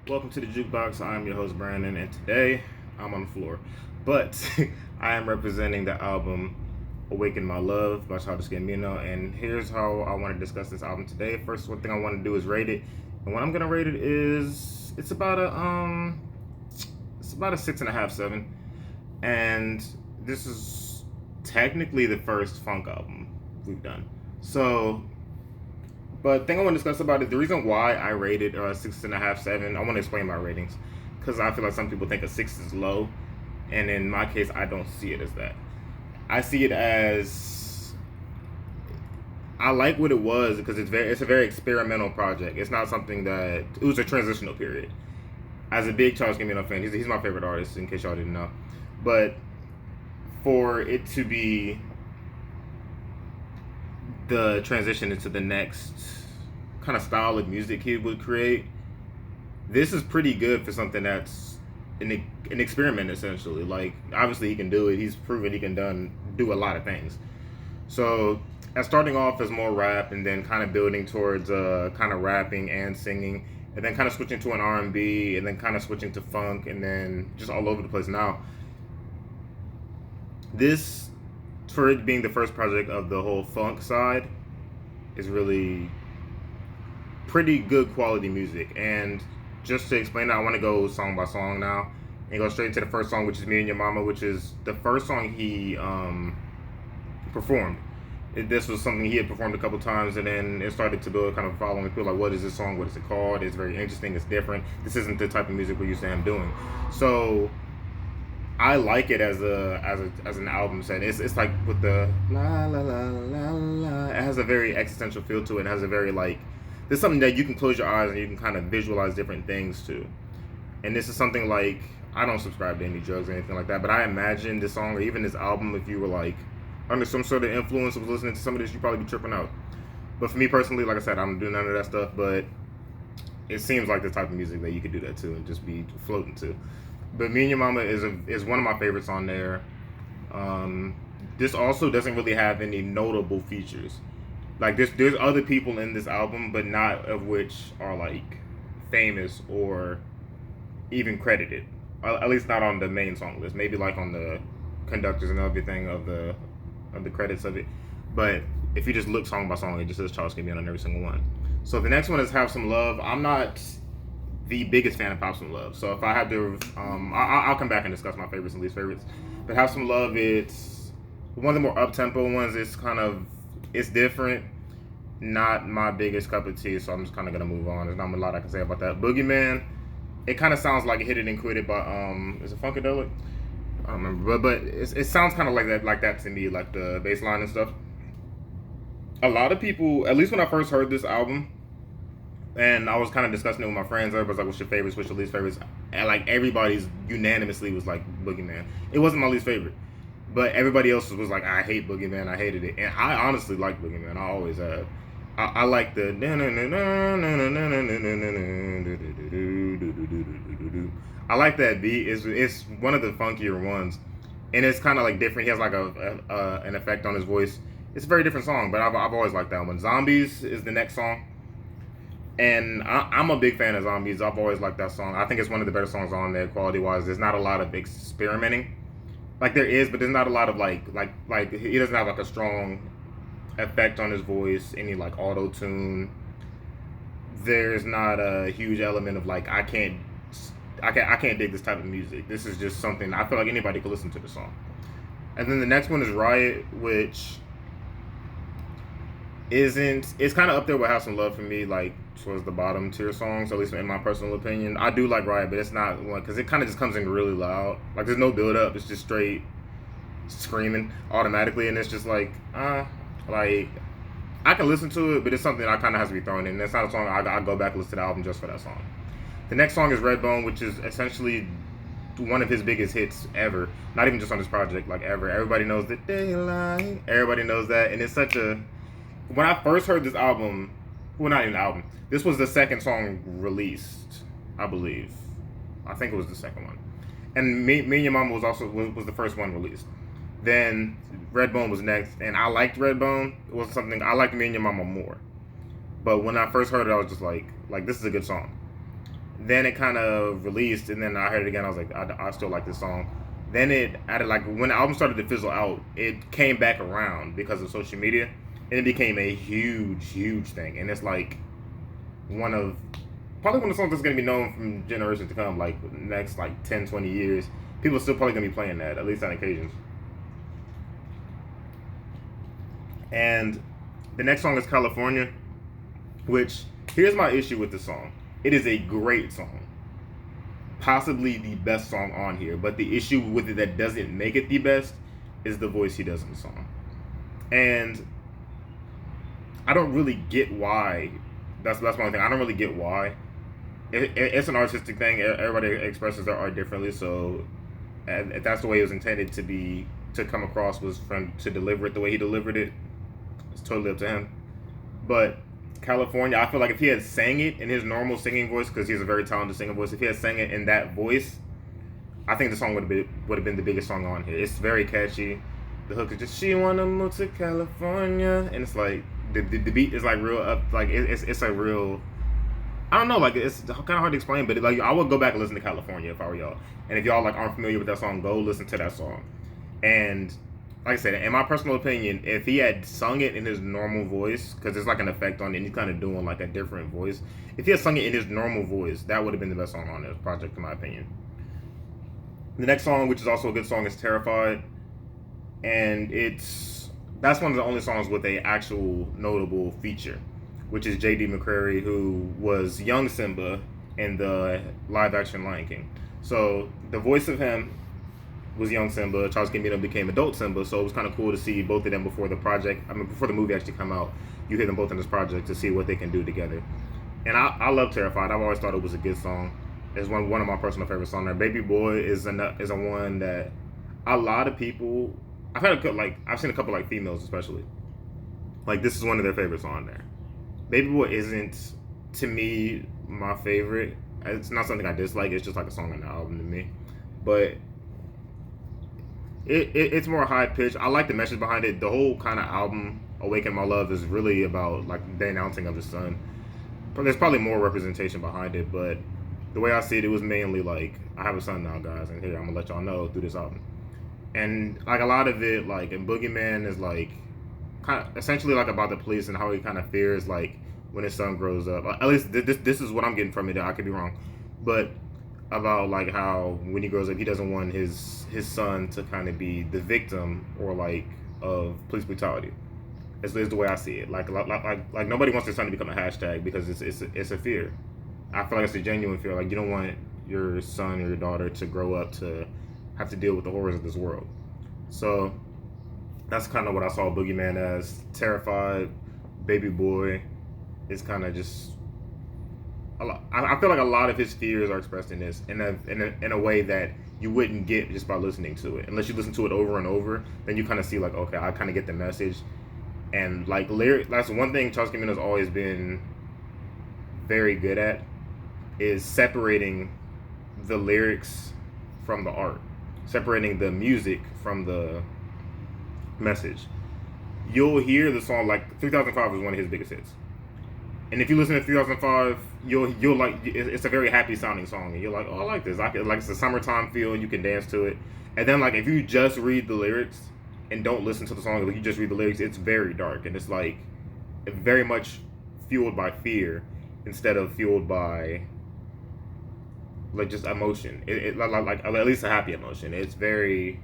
Welcome to the Jukebox. I'm your host Brandon, and today I'm on the floor, but I am representing the album "Awaken My Love" by Childish Gambino. And here's how I want to discuss this album today. First, one thing I want to do is rate it, and what I'm gonna rate it is it's about a 6.5, 7. And this is technically the first funk album we've done. So but the thing I want to discuss about it, the reason why I rated 6.5, 7, I want to explain my ratings. Because I feel like some people think a 6 is low. And in my case, I don't see it as that. I see it as, I like what it was because it's a very experimental project. It's not something that, it was a transitional period. As a big Charles Gambino fan, he's my favorite artist, in case y'all didn't know. But for it to be the transition into the next kind of style of music he would create, this is pretty good for something that's an experiment essentially. Like obviously he can do it. He's proven he can do a lot of things. So as starting off as more rap and then kind of building towards kind of rapping and singing and then kind of switching to an R&B and then kind of switching to funk and then just all over the place now. This, for it being the first project of the whole funk side, is really pretty good quality music. And just to explain that, I want to go song by song now and go straight to the first song, which is "Me and Your Mama," which is the first song he performed. This was something he had performed a couple times, and then it started to build kind of following. People like, what is this song? What is it called? It's very interesting. It's different. This isn't the type of music we're used to him doing. So I like it as an album set. It's like with the la la la la la. It has a very existential feel to it. It has a very like, there's something that you can close your eyes and you can kind of visualize different things to. And this is something like, I don't subscribe to any drugs or anything like that, but I imagine this song or even this album, if you were like under some sort of influence of listening to some of this, you'd probably be tripping out. But for me personally, like I said, I don't do none of that stuff, but it seems like the type of music that you could do that to and just be floating to. But "Me and Your Mama" is one of my favorites on there. This also doesn't really have any notable features. Like there's other people in this album, but not of which are like famous or even credited. At least not on the main song list. Maybe like on the conductors and everything of the credits of it. But if you just look song by song, it just says Charles Gambino on every single one. So the next one is "Have Some Love." I'm not the biggest fan of "Have Some Love," so if I had to, I'll come back and discuss my favorites and least favorites. But "Have Some Love," it's one of the more up tempo ones. It's different. Not my biggest cup of tea, so I'm just kind of gonna move on. There's not a lot I can say about that. "Boogie Man," it kind of sounds like "Hit It and Quit It" by is it Funkadelic? I don't remember, but it sounds kind of like that to me, like the bass line and stuff. A lot of people, at least when I first heard this album, and I was kind of discussing it with my friends. Everybody's like, "What's your favorites? What's your least favorites?" And like everybody's unanimously was like "Boogie Man." It wasn't my least favorite, but everybody else was like, "I hate Boogie Man. I hated it." And I honestly like Boogie Man. I always have. I like the. I like that beat. It's one of the funkier ones, and it's kind of like different. He has like an effect on his voice. It's a very different song, but I've always liked that one. "Zombies" is the next song. And I'm a big fan of "Zombies." I've always liked that song. I think it's one of the better songs on there, quality wise. There's not a lot of experimenting, like there is, but there's not a lot of like he doesn't have like a strong effect on his voice, any like auto tune. There's not a huge element of like I can't dig this type of music. This is just something I feel like anybody could listen to the song. And then the next one is "Riot," which isn't, it's kind of up there with "Have Some Love" for me, like towards the bottom tier songs, at least in my personal opinion. I do like Riot, but it's not one because it kind of just comes in really loud. Like there's no build up. It's just straight screaming automatically, and it's just like I can listen to it, but it's something I kind of has to be thrown in. That's not a song I go back and listen to the album just for that song. The next song is "Redbone," which is essentially one of his biggest hits ever. Not even just on this project, like ever. Everybody knows the daylight. Everybody knows that, and it's such a. When I first heard this album, well, not even album. This was the second song released, I believe. I think it was the second one. And Me and Your Mama was the first one released. Then Redbone was next, and I liked Redbone. It was something I liked "Me and Your Mama" more. But when I first heard it, I was just like this is a good song. Then it kind of released, and then I heard it again. I was like, I still like this song. Then it added, like, when the album started to fizzle out, it came back around because of social media, and it became a huge thing. And it's like one of probably one of the songs that's gonna be known from generations to come, like next like 10, 20 years. People are still probably gonna be playing that, at least on occasions. And the next song is California, which, here's my issue with the song. It is a great song. Possibly the best song on here, but the issue with it that doesn't make it the best is the voice he does in the song. And I don't really get why. That's one thing. I don't really get why. It's an artistic thing. Everybody expresses their art differently, so if that's the way it was intended to come across, was to deliver it the way he delivered it, it's totally up to him. But California, I feel like if he had sang it in his normal singing voice, because he's a very talented singing voice, if he had sang it in that voice, I think the song would have been the biggest song on here. It's very catchy. The hook is just "She wanna move to California," and it's like the beat is like real up, like it's a real. I don't know, like it's kind of hard to explain, but like I would go back and listen to California if I were y'all. And if y'all like aren't familiar with that song, go listen to that song. And like I said, in my personal opinion, if he had sung it in his normal voice, because there's like an effect on it, and he's kind of doing like a different voice. If he had sung it in his normal voice, that would have been the best song on this project, in my opinion. The next song, which is also a good song, is Terrified. And that's one of the only songs with a actual notable feature, which is J.D. McCrary, who was young Simba in the live-action Lion King. So the voice of him was young Simba. Charles Gambino became adult Simba, so it was kind of cool to see both of them before the movie actually come out. You hear them both in this project to see what they can do together. And I love Terrified. I've always thought it was a good song. It's one of my personal favorite songs. There, Baby Boy is a one that a lot of people. I've seen a couple like females especially. Like, this is one of their favorite songs there. Baby Boy isn't, to me, my favorite. It's not something I dislike. It's just like a song on the album to me. But it's more high pitched. I like the message behind it. The whole kind of album, Awaken My Love, is really about like the announcing of his son. But there's probably more representation behind it, but the way I see it, it was mainly like, I have a son now, guys, and here, I'm gonna let y'all know through this album. And like a lot of it, like in Boogie Man, is like kind of essentially like about the police and how he kind of fears like when his son grows up. At least this is what I'm getting from it. I could be wrong, but about like how when he grows up, he doesn't want his son to kind of be the victim or like of police brutality. Is the way I see it. Like nobody wants their son to become a hashtag, because it's a fear. I feel like it's a genuine fear. Like, you don't want your son or your daughter to grow up to have to deal with the horrors of this world. So that's kind of what I saw Boogie Man as. Terrified, Baby Boy is kind of just a lot. I feel like a lot of his fears are expressed in this in a way that you wouldn't get just by listening to it. Unless you listen to it over and over, then you kind of see like, okay, I kind of get the message. And like that's one thing Charles Gambino has always been very good at, is separating the lyrics from the art, separating the music from the message. You'll hear the song, like 3005 is one of his biggest hits, and if you listen to 3005, you'll like, it's a very happy sounding song, and you're like, oh, I like this. Like it's a summertime feel, and you can dance to it. And then like if you just read the lyrics and don't listen to the song, like you just read the lyrics, it's very dark, and it's like very much fueled by fear instead of fueled by like just emotion. Like at least a happy emotion. It's very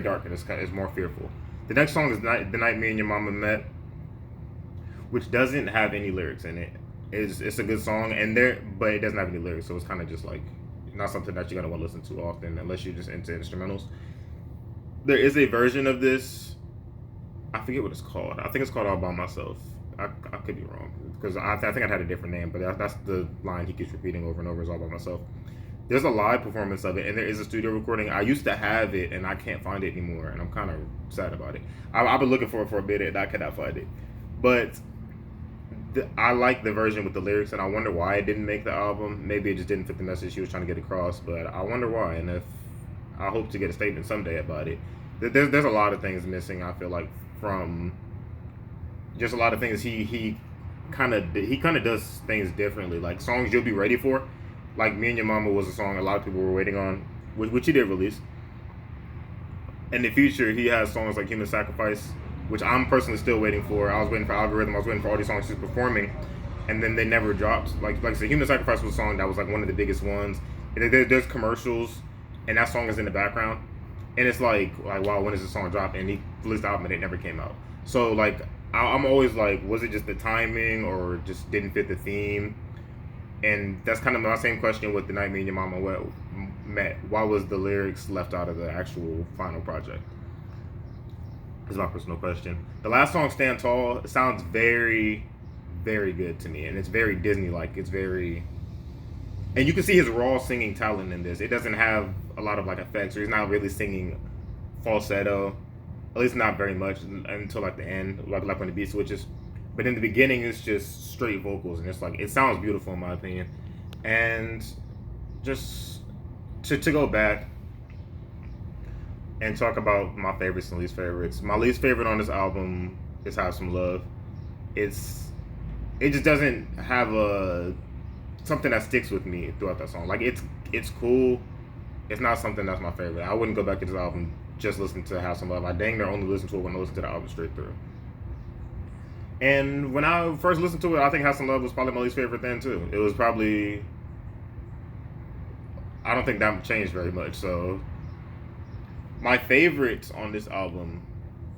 dark, and it's more fearful. The next song is The Night Me and Your Mama Met, which doesn't have any lyrics in it. It's a good song, but it doesn't have any lyrics, so it's kind of just like not something that you're gonna want to listen to often unless you're just into instrumentals. There is a version of this. I forget what it's called. I think it's called All By Myself. I could be wrong, because I think it had a different name, but that's the line he keeps repeating over and over, is All By Myself. There's a live performance of it, and there is a studio recording. I used to have it, and I can't find it anymore, and I'm kind of sad about it. I've been looking for it for a bit, and I cannot find it. But I like the version with the lyrics, and I wonder why it didn't make the album. Maybe it just didn't fit the message he was trying to get across, but I wonder why, and if I hope to get a statement someday about it. There's a lot of things missing, I feel like, from just a lot of things he kind of does things differently. Like songs you'll be ready for, Like Me and Your Mama was a song a lot of people were waiting on, which he did release. In the future, he has songs like Human Sacrifice, which I'm personally still waiting for. I was waiting for Algorithm. I was waiting for all these songs he's performing, and then they never dropped. Like I said, Human Sacrifice was a song that was like one of the biggest ones. And there's commercials, and that song is in the background, and it's like wow, when does this song drop? And he released the album, and it never came out. So like I'm always like, was it just the timing, or just didn't fit the theme? And that's kind of my same question with The Night Me and Your Mama met. Why was the lyrics left out of the actual final project? Is my personal question. The last song, Stand Tall, it sounds very, very good to me, and it's very Disney-like. It's very, and you can see his raw singing talent in this. It doesn't have a lot of like effects, or he's not really singing falsetto, at least not very much until like the end, like when the beat switches. But in the beginning, it's just straight vocals, and it's like it sounds beautiful in my opinion. And just to go back and talk about my favorites and least favorites. My least favorite on this album is Have Some Love. It just doesn't have something that sticks with me throughout that song. Like it's cool. It's not something that's my favorite. I wouldn't go back to this album just listen to Have Some Love. I dang near only listen to it when I listen to the album straight through. And when I first listened to it, I think Have Some Love was probably my least favorite then too. It was probably, I don't think that changed very much. So my favorites on this album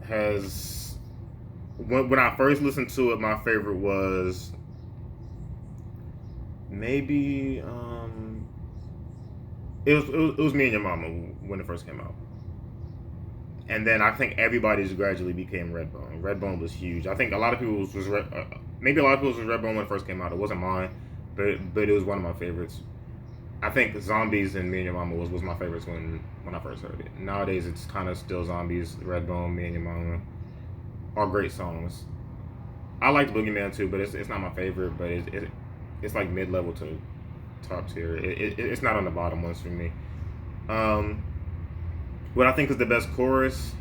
has, when I first listened to it, my favorite was maybe it was Me and Your Mama when it first came out. And then I think everybody's gradually became Redbone. Redbone was huge. I think a lot of people was maybe a lot of people was Redbone when it first came out. It wasn't mine, but it was one of my favorites. I think Zombies and Me and Your Mama was my favorites when I first heard it. Nowadays it's kind of still Zombies, Redbone, Me and Your Mama, all great songs. I liked Boogie Man too, but it's not my favorite. But it's like mid level to top tier. It's not on the bottom ones for me. What I think is the best chorus,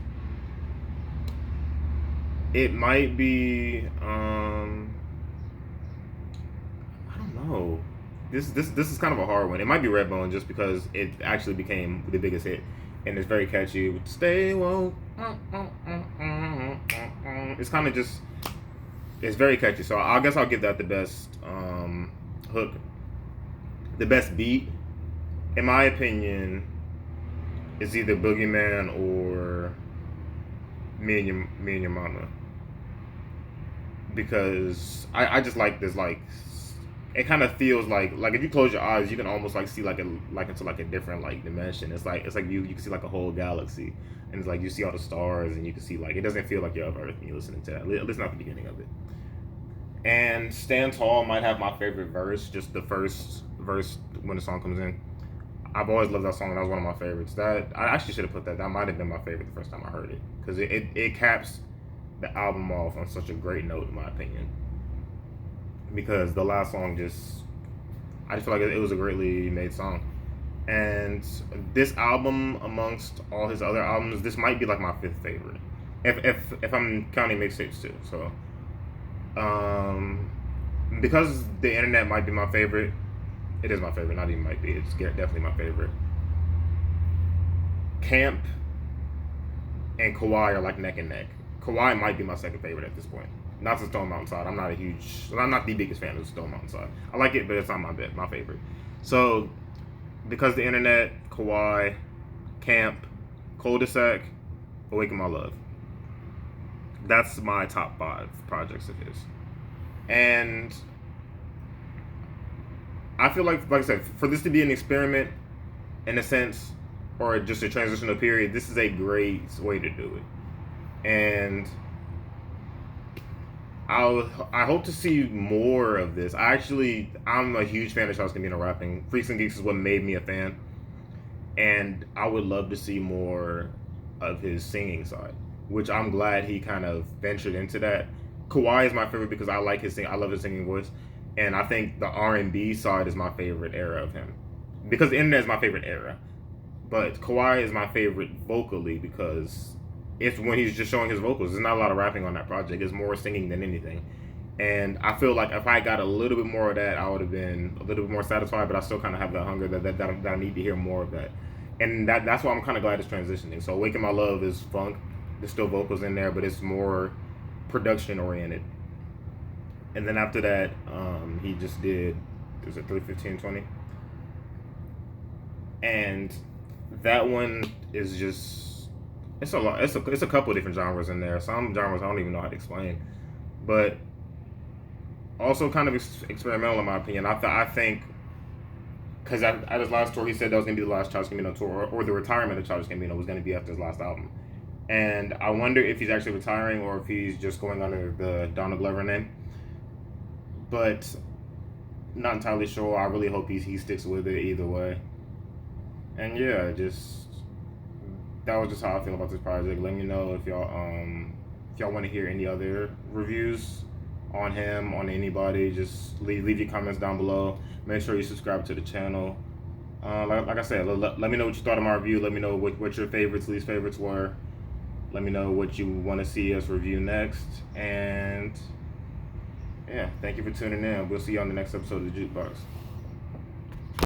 it might be I don't know. This is kind of a hard one. It might be Redbone just because it actually became the biggest hit, and it's very catchy. With Stay Woke. It's kind of just, it's very catchy. So I guess I'll give that the best hook, the best beat. In my opinion, it's either Boogie Man or Me and Your Mama, because I just like this, like it kind of feels like if you close your eyes you can almost like see like into like a different like dimension. It's like you can see like a whole galaxy, and it's like you see all the stars, and you can see like it doesn't feel like you're of Earth when you're listening to that, at least not the beginning of it. And Stand Tall might have my favorite verse, just the first verse when the song comes in. I've always loved that song. That was one of my favorites. That I actually should have put that. That might have been my favorite the first time I heard it, because it caps the album off on such a great note, in my opinion. Because the last song I just feel like it was a greatly made song. And this album, amongst all his other albums, this might be like my fifth favorite, if I'm counting mixtapes too. So, because the internet might be my favorite. It is my favorite, not even might be. It's definitely my favorite. Camp and Kawhi are like neck and neck. Kawhi might be my second favorite at this point. Not the Stone Mountain Side. I'm not the biggest fan of the Stone Mountain Side. I like it, but it's not my favorite. So, because the internet, Kawhi, Camp, Cul-de-sac, Awaken My Love. That's my top 5 projects of his. And I feel like I said, for this to be an experiment, in a sense, or just a transitional period, this is a great way to do it. And I hope to see more of this. I'm a huge fan of Charles Gambino rapping. Freaks and Geeks is what made me a fan. And I would love to see more of his singing side, which I'm glad he kind of ventured into that. Kawhi is my favorite because I like I love his singing voice. And I think the R&B side is my favorite era of him, because the internet is my favorite era. But Kawhi is my favorite vocally because it's when he's just showing his vocals. There's not a lot of rapping on that project. It's more singing than anything. And I feel like if I got a little bit more of that, I would have been a little bit more satisfied. But I still kind of have that hunger that I need to hear more of that. And that's why I'm kind of glad it's transitioning. So Awaken My Love is funk. There's still vocals in there, but it's more production oriented. And then after that, he just did, it was a 3:15:20, and that one is just, it's a lot. It's a couple of different genres in there. Some genres I don't even know how to explain, but also kind of experimental in my opinion. I think because at his last tour, he said that was gonna be the last Childish Gambino tour, or the retirement of Childish Gambino was gonna be after his last album. And I wonder if he's actually retiring or if he's just going under the Donald Glover name. But not entirely sure. I really hope he sticks with it either way. And yeah, just that was just how I feel about this project. Let me know if y'all want to hear any other reviews on him, on anybody. Just leave your comments down below. Make sure you subscribe to the channel. Like I said, let me know what you thought of my review. Let me know what your favorites, least favorites were. Let me know what you want to see us review next. And yeah, thank you for tuning in. We'll see you on the next episode of the Jukebox.